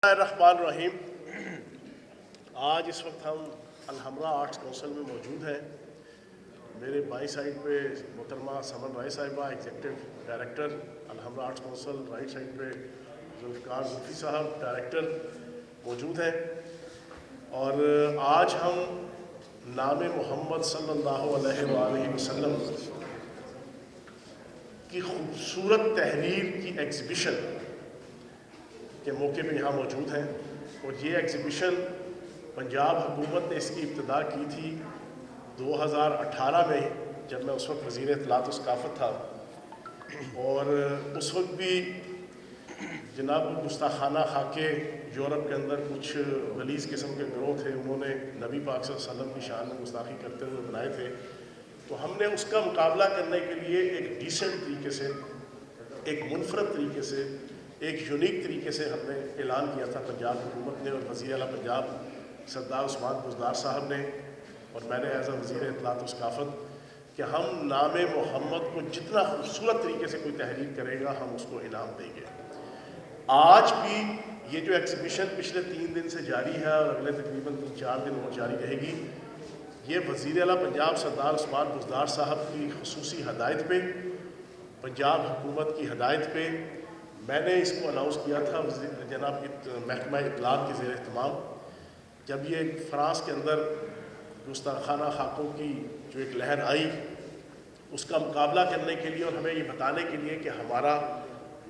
الرحمن الرحیم۔ آج اس وقت ہم الحمرہ آرٹس کونسل میں موجود ہیں۔ میرے بائیں سائڈ پہ محترمہ سمن رائے صاحبہ executive director Alhamra arts council, right side پہ ذوالفقار زلفی صاحب ڈائریکٹر موجود ہیں، اور آج ہم نام محمد صلی اللہ علیہ وآلہ وسلم کی خوبصورت تحریر کی ایگزیبیشن کے موقع پہ یہاں موجود ہیں، اور یہ ایگزیبیشن پنجاب حکومت نے اس کی ابتدا کی تھی 2018 میں، جب میں اس وقت وزیر اطلاعات و ثقافت تھا، اور اس وقت بھی جناب گستاخانہ خاکے یورپ کے اندر کچھ غلیظ قسم کے گروہ تھے، انہوں نے نبی پاک صلی اللہ علیہ وسلم کی شان میں گستاخی کرتے ہوئے بنائے تھے، تو ہم نے اس کا مقابلہ کرنے کے لیے ایک ڈیسنٹ طریقے سے، ایک منفرد طریقے سے، ایک یونیک طریقے سے ہم نے اعلان کیا تھا پنجاب حکومت نے اور وزیر اعلیٰ پنجاب سردار عثمان بزدار صاحب نے، اور میں نے ایز اے وزیر اطلاعات و ثقافت، کہ ہم نام محمد کو جتنا خوبصورت طریقے سے کوئی تحریر کرے گا ہم اس کو انعام دیں گے۔ آج بھی یہ جو ایگزیبیشن پچھلے 3 دن سے جاری ہے اور اگلے تقریباً 3-4 دن اور جاری رہے گی، یہ وزیر اعلیٰ پنجاب سردار عثمان بزدار صاحب کی خصوصی ہدایت پہ، پنجاب حکومت کی ہدایت پہ میں نے اس کو اناؤنس کیا تھا جناب محکمہ اطلاعات کے زیر اہتمام، جب یہ فرانس کے اندر گستاخانہ خاکوں کی جو ایک لہر آئی، اس کا مقابلہ کرنے کے لیے اور ہمیں یہ بتانے کے لیے کہ ہمارا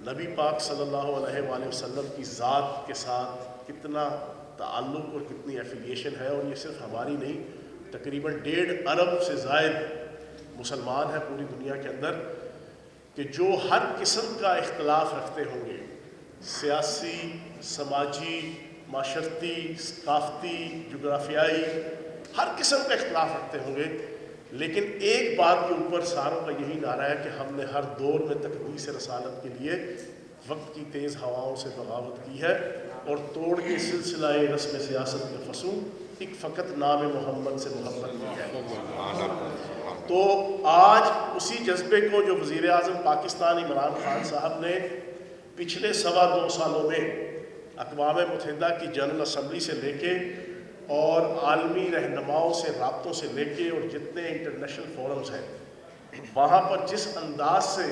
نبی پاک صلی اللہ علیہ وآلہ وسلم کی ذات کے ساتھ کتنا تعلق اور کتنی ایفیلیشن ہے، اور یہ صرف ہماری نہیں، تقریباً 1.5 ارب سے زائد مسلمان ہیں پوری دنیا کے اندر، کہ جو ہر قسم کا اختلاف رکھتے ہوں گے، سیاسی، سماجی، معاشرتی، ثقافتی، جغرافیائی، ہر قسم کا اختلاف رکھتے ہوں گے، لیکن ایک بات کے اوپر ساروں کا یہی نعرہ ہے کہ ہم نے ہر دور میں تقدیس رسالت کے لیے وقت کی تیز ہواؤں سے بغاوت کی ہے، اور توڑ کے سلسلہ رسم سیاست میں فسوں، ایک فقط نام محمد سے محبت کی ہے۔ تو آج اسی جذبے کو جو وزیر اعظم پاکستان عمران خان صاحب نے پچھلے 2.25 سالوں میں اقوام متحدہ کی جنرل اسمبلی سے لے کے اور عالمی رہنماؤں سے رابطوں سے لے کے اور جتنے انٹرنیشنل فورمز ہیں، وہاں پر جس انداز سے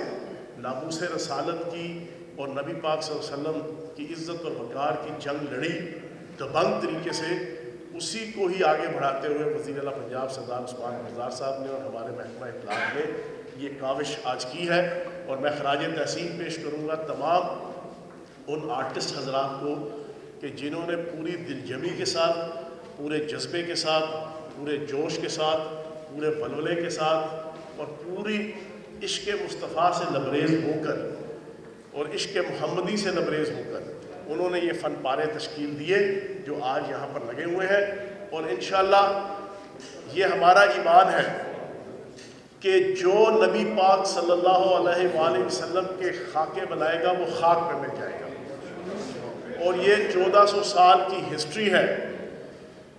ناموس رسالت کی اور نبی پاک صلی اللہ علیہ وسلم کی عزت اور وقار کی جنگ لڑی دبنگ طریقے سے، اسی کو ہی آگے بڑھاتے ہوئے وزیر اعلیٰ پنجاب سردار عثمان بزدار صاحب نے اور ہمارے محکمہ اطلاعات نے یہ کاوش آج کی ہے، اور میں خراج تحسین پیش کروں گا تمام ان آرٹسٹ حضرات کو کہ جنہوں نے پوری دلجمی کے ساتھ، پورے جذبے کے ساتھ، پورے جوش کے ساتھ، پورے ولولے کے ساتھ اور پوری عشق مصطفیٰ سے لبریز ہو کر اور عشق محمدی سے لبریز ہو کر انہوں نے یہ فن پارے تشکیل دیے جو آج یہاں پر لگے ہوئے ہیں، اور انشاءاللہ یہ ہمارا ایمان ہے کہ جو نبی پاک صلی اللہ علیہ وآلہ وسلم کے خاکے بنائے گا وہ خاک پہ مل جائے گا، اور یہ 1400 سال کی ہسٹری ہے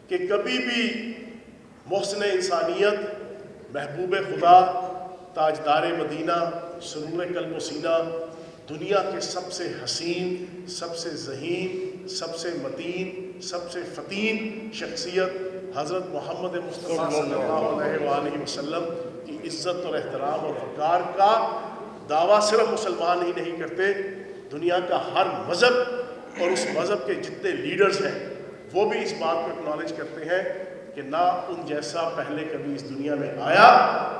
کہ کبھی بھی محسن انسانیت، محبوب خدا، تاجدار مدینہ، سرور قلب و سینہ، دنیا کے سب سے حسین، سب سے ذہین، سب سے متین، سب سے فتین شخصیت حضرت محمد مصطفیٰ صلی اللہ علیہ وآلہ وسلم کی عزت اور احترام اور وقار کا دعویٰ صرف مسلمان ہی نہیں کرتے، دنیا کا ہر مذہب اور اس مذہب کے جتنے لیڈرز ہیں وہ بھی اس بات کو اکنالج کرتے ہیں کہ نہ ان جیسا پہلے کبھی اس دنیا میں آیا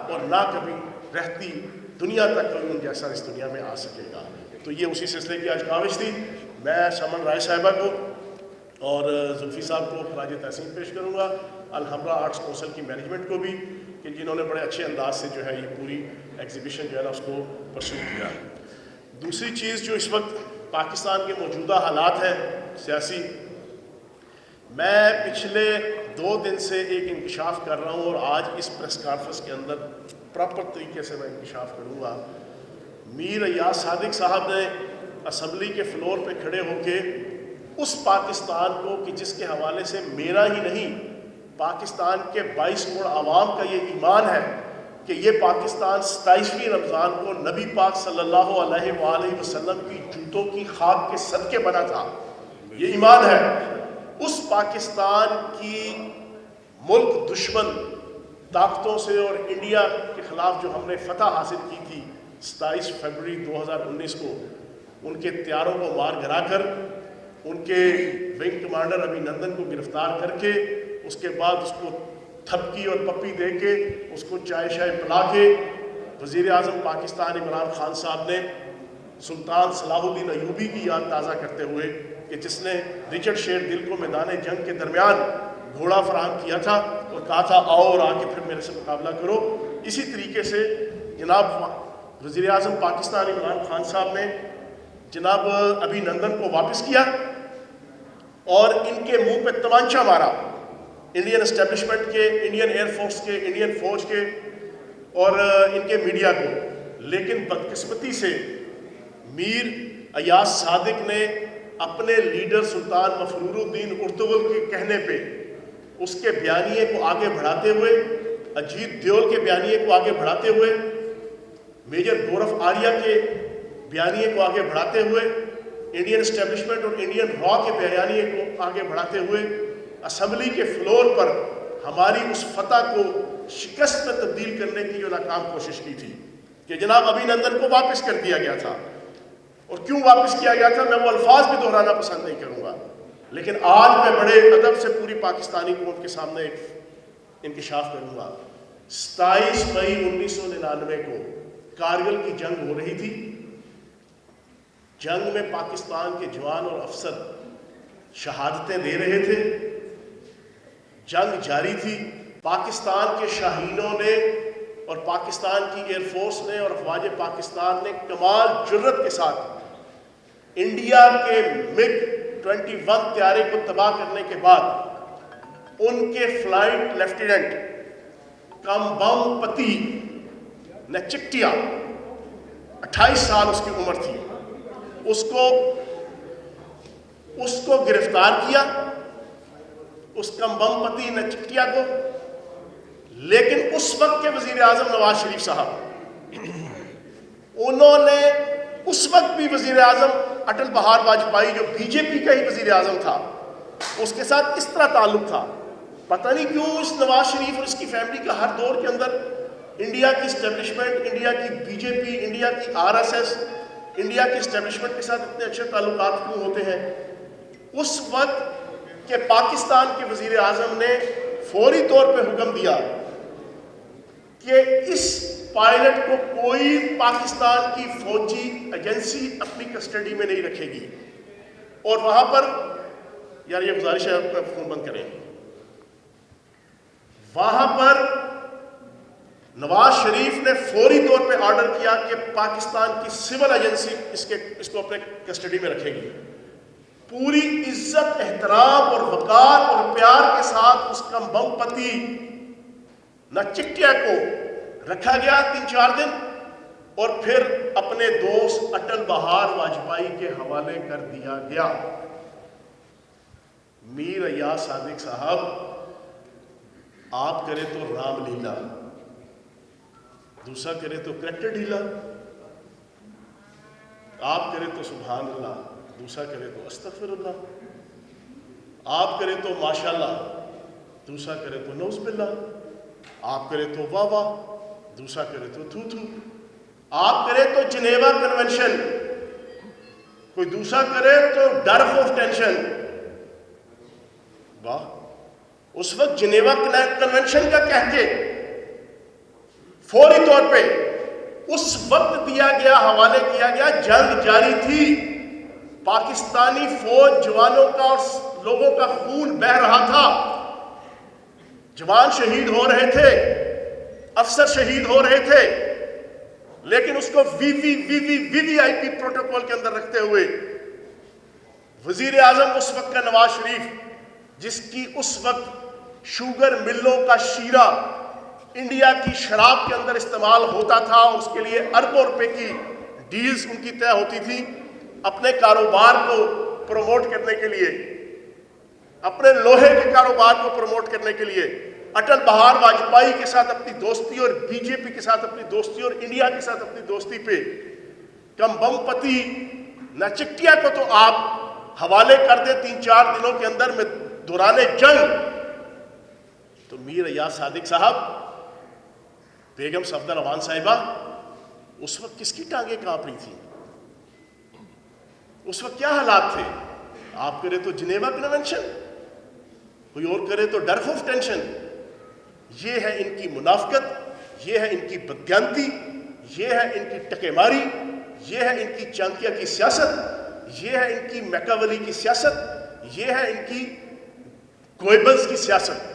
اور نہ کبھی رہتی دنیا تک کوئی ان جیسا اس دنیا میں آ سکے گا۔ تو یہ اسی سلسلے کی آج کاوش تھی۔ میں سمن رائے صاحبہ کو اور زلفی صاحب کو خراج تحسین پیش کروں گا، الحمرہ آرٹس کونسل کی مینجمنٹ کو بھی، کہ جنہوں نے بڑے اچھے انداز سے جو ہے یہ پوری ایگزیبیشن جو ہے نا اس کو پرسو کیا۔ دوسری چیز جو اس وقت پاکستان کے موجودہ حالات ہیں سیاسی، میں پچھلے 2 دن سے ایک انکشاف کر رہا ہوں اور آج اس پریس کانفرنس کے اندر پراپر طریقے سے میں انکشاف کروں گا۔ میر ایاز صادق صاحب نے اسمبلی کے فلور پہ کھڑے ہو کے اس پاکستان کو کہ جس کے حوالے سے میرا ہی نہیں پاکستان کے 22 کروڑ عوام کا یہ ایمان ہے کہ یہ پاکستان 27ویں رمضان کو نبی پاک صلی اللہ علیہ وآلہ وسلم کی جوتوں کی خاک کے صدقے بنا تھا، یہ ایمان ہے اس پاکستان کی ملک دشمن طاقتوں سے اور انڈیا کے خلاف جو ہم نے فتح حاصل کی تھی 27 فروری 2019 کو، ان کے تیاروں کو مار گرا کر، ان کے ونگ کمانڈر ابھی نندن کو گرفتار کر کے، اس کے بعد اس کو تھپکی اور پپی دے کے، اس کو چائے شائے پلا کے، وزیر اعظم پاکستان عمران خان صاحب نے سلطان صلاح الدین ایوبی کی یاد تازہ کرتے ہوئے کہ جس نے رچرڈ شیر دل کو میدان جنگ کے درمیان گھوڑا فراہم کیا تھا اور کہا تھا آؤ اور آ کے پھر میرے سے مقابلہ کرو، اسی طریقے سے جناب وزیر اعظم پاکستان عمران خان صاحب نے جناب ابھی نندن کو واپس کیا اور ان کے منہ پہ تمانچہ مارا، انڈین اسٹیبلشمنٹ کے، انڈین ایئر فورس کے، انڈین فوج کے اور ان کے میڈیا کو، لیکن بدقسمتی سے میر ایاز صادق نے اپنے لیڈر سلطان مفرور الدین ارطغرل کے کہنے پہ اس کے بیانیے کو آگے بڑھاتے ہوئے، اجیت دیول کے بیانیے کو آگے بڑھاتے ہوئے، میجر گورف آریہ کے بیانیے کو آگے بڑھاتے ہوئے، انڈین اسٹیبلشمنٹ اور انڈین را کے بیانیے کو آگے بڑھاتے ہوئے اسمبلی کے فلور پر ہماری اس فتح کو شکست میں تبدیل کرنے کی جو ناکام کوشش کی تھی کہ جناب ابھی نندن کو واپس کر دیا گیا تھا۔ اور کیوں واپس کیا گیا تھا میں وہ الفاظ بھی دہرانا پسند نہیں کروں گا، لیکن آج میں بڑے ادب سے پوری پاکستانی قوم کے سامنے ایک انکشاف کروں گا۔ 27 مئی 1999 کو کارگل کی جنگ ہو رہی تھی، جنگ میں پاکستان کے جوان اور افسر شہادتیں دے رہے تھے، جنگ جاری تھی، پاکستان کے شاہینوں نے اور پاکستان کی ایئر فورس نے اور افواج پاکستان نے کمال جرت کے ساتھ انڈیا کے مگ 21 طیارے کو تباہ کرنے کے بعد ان کے فلائٹ لیفٹیننٹ کمبم پتی نچکٹیا 28 سال اس کی عمر تھی، اس کو گرفتار کیا، اس کمبم پتی نچکٹیا کو، لیکن اس وقت کے وزیر اعظم نواز شریف صاحب انہوں نے اس وقت بھی وزیر اعظم اٹل بہار واجپئی جو بی جے پی کا ہی وزیر اعظم تھا اس کے ساتھ اس طرح تعلق تھا۔ پتہ نہیں کیوں اس نواز شریف اور اس کی فیملی کا ہر دور کے اندر انڈیا کی اسٹیبلشمنٹ، انڈیا کی بی جے پی، انڈیا کی RSS، انڈیا کی اسٹیبلشمنٹ کے ساتھ اتنے اچھے تعلقات کیوں ہوتے ہیں؟ اس وقت کے پاکستان کے وزیر اعظم نے فوری طور پہ حکم دیا کہ اس پائلٹ کو کوئی پاکستان کی فوجی ایجنسی اپنی کسٹڈی میں نہیں رکھے گی، اور وہاں پر یار یہ گزارش ہے آپ فون بند کریں، وہاں پر نواز شریف نے فوری طور پہ آرڈر کیا کہ پاکستان کی سول ایجنسی اس کو اپنے کسٹڈی میں رکھے گی۔ پوری عزت، احترام اور وقار اور پیار کے ساتھ اس کا بم پتی نچکٹیا کو رکھا گیا 3-4 دن، اور پھر اپنے دوست اٹل بہار واجپئی کے حوالے کر دیا گیا۔ میر ایاز صادق صاحب، آپ کرے تو رام لیلا، دوسرا کرے تو کریکٹر ڈھیلا، آپ کرے تو سبحان اللہ، دوسرا کرے تو استغفر اللہ، آپ کرے تو ماشاءاللہ، دوسرا کرے تو نعوذ باللہ، آپ کرے تو واہ واہ، دوسرا کرے تو تھو تھو، آپ کرے تو جنیوا کنونشن، کوئی دوسرا کرے تو ڈرف آف ٹینشن۔ واہ، اس وقت جنیوا کنونشن کا کہہ کے فوری طور پہ اس وقت دیا گیا، حوالے کیا گیا، جنگ جاری تھی، پاکستانی فوج جوانوں کا اور لوگوں کا خون بہہ رہا تھا، جوان شہید ہو رہے تھے، افسر شہید ہو رہے تھے، لیکن اس کو وی وی آئی پی پروٹوکول کے اندر رکھتے ہوئے وزیر اعظم اس وقت کا نواز شریف، جس کی اس وقت شوگر ملوں کا شیرہ انڈیا کی شراب کے اندر استعمال ہوتا تھا، اس کے لیے اربوں روپے کی ڈیلز ان کی طے ہوتی تھی، اپنے کاروبار کو پروموٹ کرنے کے لیے، اپنے لوہے کے کاروبار کو پروموٹ کرنے کے لیے اٹل بہار واجپئی کے ساتھ اپنی دوستی اور بی جے پی کے ساتھ اپنی دوستی اور انڈیا کے ساتھ اپنی دوستی پہ کم بم پتی نچکٹیا کو تو آپ حوالے کر دے 3-4 دنوں کے اندر میں دوران جنگ، تو میر ایاز صادق صاحب، بیگم صفدر امان صاحبہ، اس وقت کس کی ٹانگیں کانپ رہی تھیں؟ اس وقت کیا حالات تھے؟ آپ کرے تو جنیوا کنونشن، کوئی اور کرے تو ڈرخوف ٹینشن۔ یہ ہے ان کی منافقت، یہ ہے ان کی بددیانتی، یہ ہے ان کی ٹکے ماری، یہ ہے ان کی چانکیا کی سیاست، یہ ہے ان کی میکاولی کی سیاست، یہ ہے ان کی گوئبلز کی سیاست۔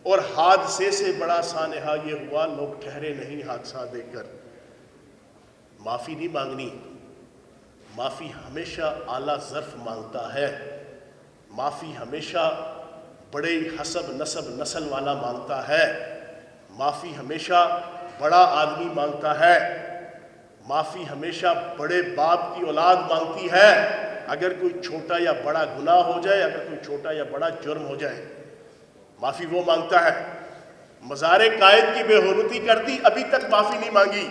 اور حادثے سے بڑا سانحہ یہ ہوا، لوگ ٹھہرے نہیں حادثہ دیکھ کر۔ معافی نہیں مانگنی، معافی ہمیشہ اعلیٰ ظرف مانگتا ہے، معافی ہمیشہ بڑے حسب نسب نسل والا مانگتا ہے، معافی ہمیشہ بڑا آدمی مانگتا ہے، معافی ہمیشہ بڑے باپ کی اولاد مانگتی ہے۔ اگر کوئی چھوٹا یا بڑا گناہ ہو جائے، اگر کوئی چھوٹا یا بڑا جرم ہو جائے، معافی وہ مانگتا ہے۔ مزار قائد کی بے حرمتی کر دی، ابھی تک معافی نہیں مانگی۔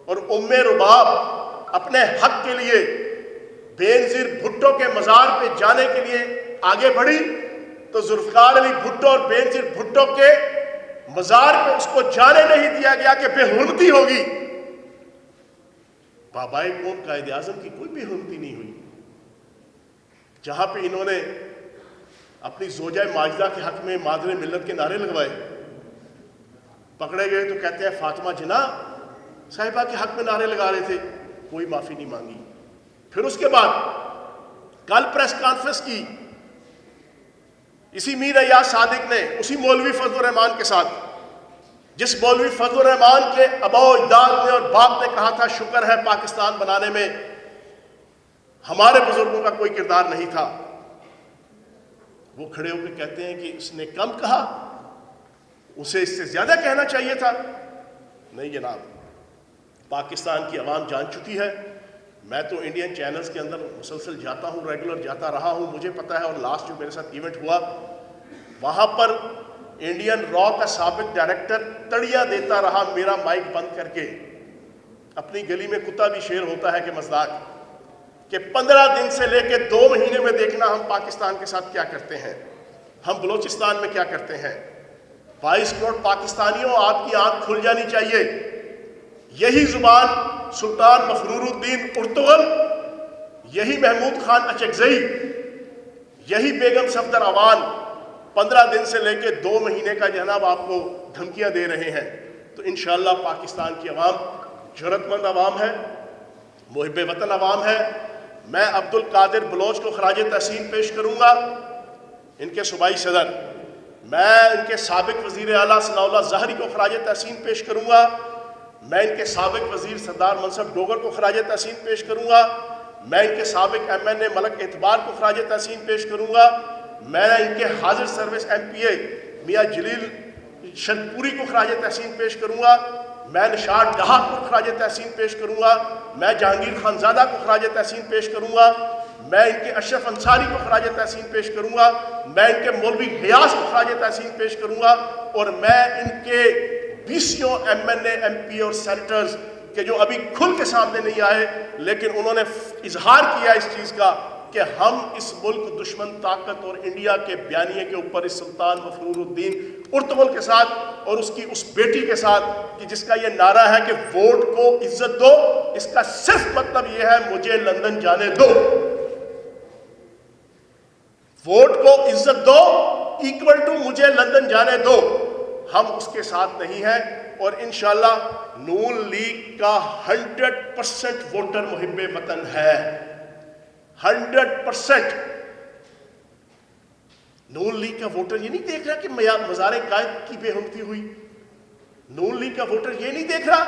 اور ام رباب اپنے حق کے لیے بینظیر بھٹو کے مزار پہ جانے کے لیے آگے بڑھی، تو ذوالفقار علی بھٹو اور بینظیر بھٹو کے مزار پہ اس کو جانے نہیں دیا گیا کہ بے حرمتی ہوگی۔ بابائے قوم قائد اعظم کی کوئی بے حرمتی نہیں ہوئی۔ جہاں پہ انہوں نے اپنی زوجہ ماجدہ کے حق میں مادر ملت کے نعرے لگوائے، پکڑے گئے تو کہتے ہیں فاطمہ جناح صاحبہ کے حق میں نعرے لگا رہے تھے، کوئی معافی نہیں مانگی۔ پھر اس کے بعد کل پریس کانفرنس کی اسی میر ایاز صادق نے، اسی مولوی فضل الرحمان کے ساتھ، جس مولوی فضل الرحمان کے ابا و اجداد نے اور باپ نے کہا تھا شکر ہے پاکستان بنانے میں ہمارے بزرگوں کا کوئی کردار نہیں تھا، وہ کھڑے ہو کے کہتے ہیں کہ اس نے کم کہا، اسے اس سے زیادہ کہنا چاہیے تھا۔ نہیں جناب، پاکستان کی عوام جان چکی ہے۔ میں تو انڈین چینلز کے اندر مسلسل جاتا ہوں، ریگولر جاتا رہا ہوں، مجھے پتہ ہے۔ اور لاسٹ جو میرے ساتھ ایونٹ ہوا، وہاں پر انڈین را کا سابق ڈائریکٹر تڑیا دیتا رہا میرا مائک بند کر کے۔ اپنی گلی میں کتا بھی شیر ہوتا ہے کہ مزداق، کہ 15 دن سے لے کے 2 مہینے میں دیکھنا ہم پاکستان کے ساتھ کیا کرتے ہیں، ہم بلوچستان میں کیا کرتے ہیں۔ 22 کروڑ پاکستانیوں، آپ کی آنکھ کھل جانی چاہیے۔ یہی زبان سلطان مفرور الدین ارطغرل، یہی محمود خان اچکزئی، یہی بیگم صفدر امان 15 دن سے لے کے 2 مہینے کا جناب آپ کو دھمکیاں دے رہے ہیں۔ تو انشاءاللہ پاکستان کی عوام جرأت مند عوام ہے، محب وطن عوام ہے۔ میں عبد القادر بلوچ کو خراج تحسین پیش کروں گا، ان کے صوبائی صدر۔ میں ان کے سابق وزیر اعلیٰ ثناء اللہ ظاہری کو خراج تحسین پیش کروں گا۔ میں ان کے سابق وزیر سردار منصب ڈوگر کو خراج تحسین پیش کروں گا۔ میں ان کے سابق MNA ملک اعتبار کو خراج تحسین پیش کروں گا۔ میں ان کے حاضر سروس MPA میاں جلیل شنپوری کو خراج تحسین پیش کروں گا۔ میں نشاط ڈہا کو خراج تحسین پیش کروں گا۔ میں جہانگیر خانزادہ کو خراج تحسین پیش کروں گا۔ میں ان کے اشرف انصاری کو خراج تحسین پیش کروں گا۔ میں ان کے مولوی غیاث کو خراج تحسین پیش کروں گا۔ اور میں ان کے 20 MNA MP اور سینیٹرز کہ جو ابھی کھل کے سامنے نہیں آئے، لیکن انہوں نے اظہار کیا اس چیز کا کہ ہم اس ملک دشمن طاقت اور انڈیا کے بیانیے کے اوپر اس سلطان مفرور الدین ارطغرل کے ساتھ اور اس کی اس بیٹی کے ساتھ، کہ جس کا یہ نعرہ ہے کہ ووٹ کو عزت دو، اس کا صرف مطلب یہ ہے مجھے لندن جانے دو۔ ووٹ کو عزت دو ایکول ٹو مجھے لندن جانے دو۔ ہم اس کے ساتھ نہیں ہیں، اور انشاءاللہ نون لیگ کا 100% ووٹر محب وطن ہے، 100%۔ نون لیگ کا ووٹر یہ نہیں دیکھ رہا کہ مزار قائد کی بے حرمتی ہوئی، نون لیگ کا ووٹر یہ نہیں دیکھ رہا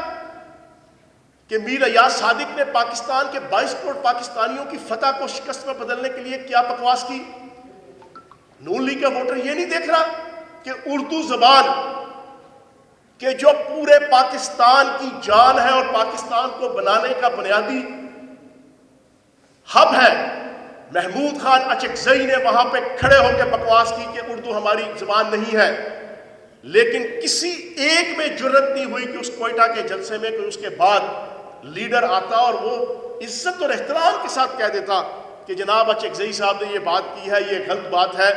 کہ میر ایاز صادق نے پاکستان کے 22 کروڑ پاکستانیوں کی فتح کو شکست میں بدلنے کے لیے کیا بکواس کی۔ نون لیگ کا ووٹر یہ نہیں دیکھ رہا کہ اردو زبان کہ جو پورے پاکستان کی جان ہے اور پاکستان کو بنانے کا بنیادی ہب ہے، محمود خان اچکزئی نے وہاں پہ کھڑے ہو کے بکواس کی کہ اردو ہماری زبان نہیں ہے، لیکن کسی ایک میں جرأت نہیں ہوئی کہ اس کوئٹہ کے جلسے میں کوئی اس کے بعد لیڈر آتا اور وہ عزت اور احترام کے ساتھ کہہ دیتا کہ جناب اچکزئی صاحب نے یہ بات کی ہے، یہ غلط بات ہے،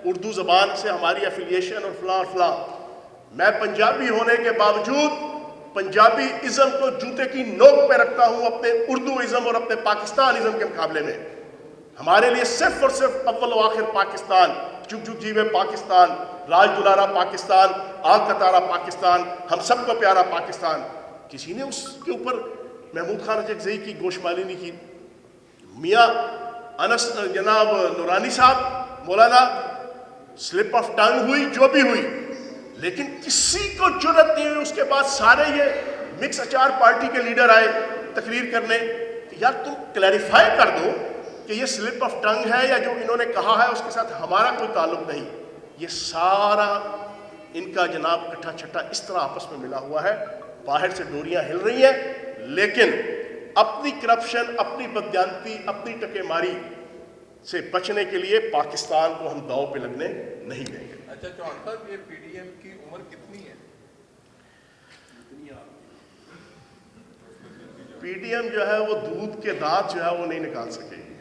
اردو زبان سے ہماری ایفیلیشن اور فلاں فلاں. میں پنجابی ہونے کے باوجود پنجابی ازم کو جوتے کی نوک پہ رکھتا ہوں اپنے اردو ازم اور اپنے پاکستان ازم کے مقابلے میں. ہمارے لیے صرف اور صرف اول و آخر پاکستان، چک چک جیوے پاکستان، راج دلارا پاکستان، آگ کا تارا پاکستان، ہم سب کو پیارا پاکستان. کسی نے اس کے اوپر محمود خان اچکزئی کی گوشمالی نہیں کی. میاں انس جناب نورانی صاحب مولانا سلپ آف ٹنگ ہوئی جو بھی ہوئی، لیکن کسی کو جرت نہیں ہوئی. اس کے بعد سارے یہ مکس اچار پارٹی کے لیڈر آئے تقریر کرنے کہ یار تم کلیریفائی کر دو کہ یہ سلپ آف ٹنگ ہے یا جو انہوں نے کہا ہے اس کے ساتھ ہمارا کوئی تعلق نہیں. یہ سارا ان کا جناب کٹھا چھٹا اس طرح آپس میں ملا ہوا ہے. باہر سے ڈوریاں ہل رہی ہیں لیکن اپنی کرپشن، اپنی بددیانتی، اپنی ٹکے ماری سے بچنے کے لیے پاکستان کو ہم داؤ پہ لگنے نہیں دیں گے. اچھا چوہان صاحب، یہ پی ڈی ایم کی عمر کتنی ہے؟ پی ڈی ایم جو ہے وہ دودھ کے دانت جو ہے وہ نہیں نکال سکے گی.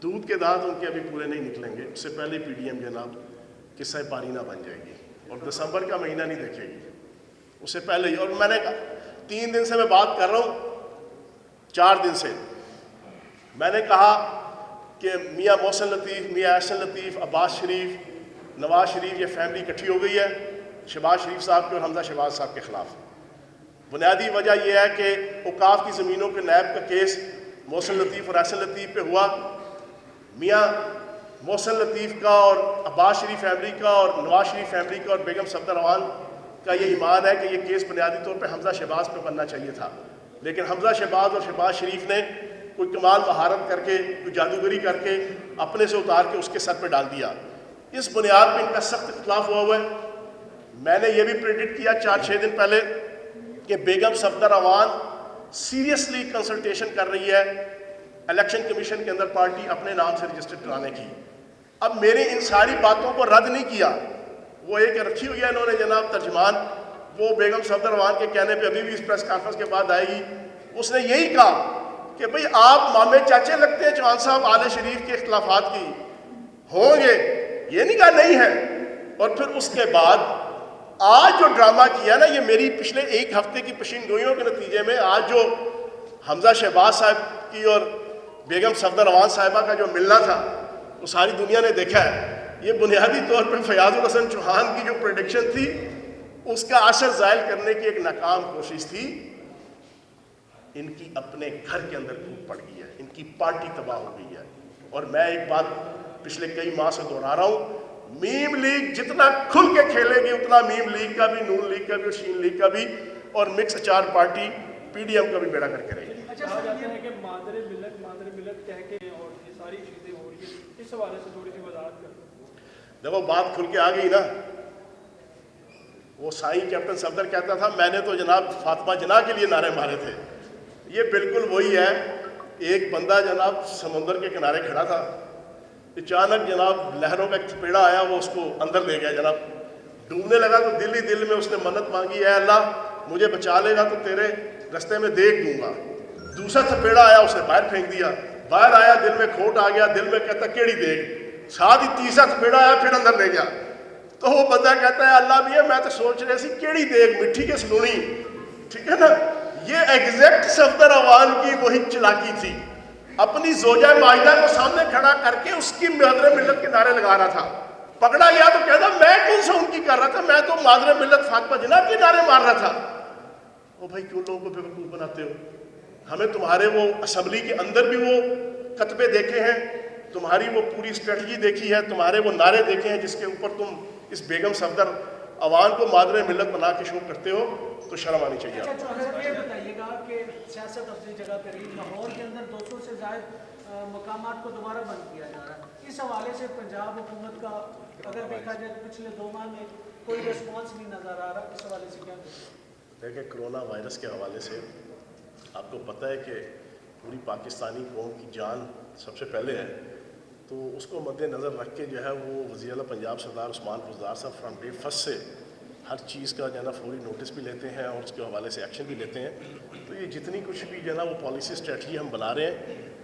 دودھ کے دانت ان کے ابھی پورے نہیں نکلیں گے. اس سے پہلے پی ڈی ایم جناب قصہ پارینہ بن جائے گی اور دسمبر کا مہینہ نہیں دیکھے گی اس سے پہلے ہی. اور میں نے 3 دن سے میں بات کر رہا ہوں، 4 دن سے میں نے کہا کہ میاں محسن لطیف، میاں احسن لطیف، عباس شریف، نواز شریف، یہ فیملی اکٹھی ہو گئی ہے شہباز شریف صاحب کے اور حمزہ شہباز صاحب کے خلاف. بنیادی وجہ یہ ہے کہ اوقاف کی زمینوں کے نیب کا کیس محسن لطیف اور احسن لطیف پہ ہوا. میاں محسن لطیف کا اور عباس شریف فیملی کا اور نواز شریف فیملی کا اور بیگم صفدر اعوان کا یہ ایمان ہے کہ یہ کیس بنیادی طور پہ حمزہ شہباز پہ بننا چاہیے تھا، لیکن حمزہ شہباز اور شہباز شریف نے کوئی کمال مہارت کر کے، کوئی جادوگری کر کے اپنے سے اتار کے اس کے سر پہ ڈال دیا. اس بنیاد پہ ان کا سخت اختلاف ہوا ہوا ہے. میں نے یہ بھی پریڈکٹ کیا 4-6 دن پہلے کہ بیگم صفدر اعوان سیریسلی کنسلٹیشن کر رہی ہے الیکشن کمیشن کے اندر پارٹی اپنے نام سے رجسٹر کرانے کی. اب میری ان ساری باتوں کو رد نہیں کیا. وہ ایک رکھی ہوئی ہے انہوں نے جناب ترجمان، وہ بیگم صفدر اعوان کے کہنے پہ ابھی بھی اس پریس کانفرنس کے بعد آئے گی. اس نے یہی کہا کہ بھئی آپ مامے چاچے لگتے ہیں چوہان صاحب آل شریف کے اختلافات کی ہوں گے، یہ نہیں کہا نہیں ہے. اور پھر اس کے بعد آج جو ڈرامہ کیا نا، یہ میری پچھلے 1 ہفتے کی پیشین گوئیوں کے نتیجے میں آج جو حمزہ شہباز صاحب کی اور بیگم صفدر اعوان صاحبہ کا جو ملنا تھا وہ ساری دنیا نے دیکھا ہے. یہ بنیادی طور پر فیاض الحسن چوہان کی جو پریڈکشن تھی اس کا اثر زائل کرنے کی ایک ناکام کوشش تھی. ان کی اپنے گھر کے اندر پھوٹ پڑ گئی ہے، ان کی پارٹی تباہ ہو گئی ہے. اور میں ایک بات پچھلے کئی ماہ سے دہرا رہا ہوں، میم لیگ جتنا کھل کے کھیلے گی اتنا میم لیگ کا بھی، نون لیگ کا بھی اور شین لیگ کا بھی اور مکس اچار پارٹی پی ڈی ایم کا بھی بیڑا کر کے رہے گی. اچھا سر، یہ ہے کہ مادر ملت کہہ کے اور یہ ساری چیزیں ہو رہی ہیں، اس حوالے سے تھوڑی سی وضاحت کر دیں. جب وہ بات کھل کے آ گئی نا، وہ سائیں کیپٹن صفدر کہتا تھا میں نے تو جناب فاطمہ جناح کے لیے نعرے مارے تھے. یہ بالکل وہی ہے. ایک بندہ جناب سمندر کے کنارے کھڑا تھا، اچانک جناب لہروں کا ایک تھپیڑا آیا، وہ اس کو اندر لے گیا. جناب ڈوبنے لگا تو دل ہی دل میں اس نے منت مانگی، اے اللہ مجھے بچا لے گا تو تیرے رستے میں دیکھ دوں گا. دوسرا تھپیڑا آیا، اس نے باہر پھینک دیا. باہر آیا، دل میں کھوٹ آ گیا، دل میں کہتا کیڑی دیکھ. ساتھ ہی تیسرا تھپیڑا آیا، پھر اندر لے گیا. تو وہ بندہ کہتا ہے اللہ بھی ہے، میں تو سوچ رہے سی کیڑی دیکھ مٹھی کے سلونی. ٹھیک ہے نا. یہ ایگزیکٹ صفدر اعوان کی وہی چلاکی تھی. اپنی زوجہ ماجدہ کو سامنے کھڑا کر کے اس کی مادر ملت کے نعرے لگا رہا تھا. پکڑا گیا تو کہتا میں کون سا ان کی کر رہا تھا، میں تو مادر ملت فاطمہ جناح کے نعرے مار رہا تھا. او بھائی کیوں لوگوں کو بیوقوف بناتے ہو؟ ہمیں تمہارے وہ اسمبلی کے اندر بھی وہ کتبے دیکھے ہیں، تمہاری وہ پوری اسٹریٹجی دیکھی ہے، تمہارے وہ نعرے دیکھے ہیں جس کے اوپر تم اس بیگم صفدر اعوان کو مادر ملت بنا کے شو کرتے ہو، تو شرم آنی چاہیے. اچھا یہ بتائیے گا کہ سیاست اپنی جگہ پہ رہی، لاہور کے اندر 200 سے زائد مقامات کو دوبارہ بند کیا جا رہا ہے. اس حوالے سے پنجاب حکومت کا اگر دیکھا جائے تو پچھلے 2 ماہ میں کوئی ریسپانس نہیں نظر آ رہا. اس حوالے سے کیا دیکھیں، کرونا وائرس کے حوالے سے آپ کو پتہ ہے کہ پوری پاکستانی قوم کی جان سب سے پہلے ہے، تو اس کو مد نظر رکھ کے جو ہے وہ وزیر اعلیٰ پنجاب سردار عثمان بزدار صاحب فرام ڈے فرسٹ سے ہر چیز کا جو ہے نا فوری نوٹس بھی لیتے ہیں اور اس کے حوالے سے ایکشن بھی لیتے ہیں. تو یہ جتنی کچھ بھی جو ہے نا وہ پالیسی اسٹریٹجی ہم بنا رہے ہیں،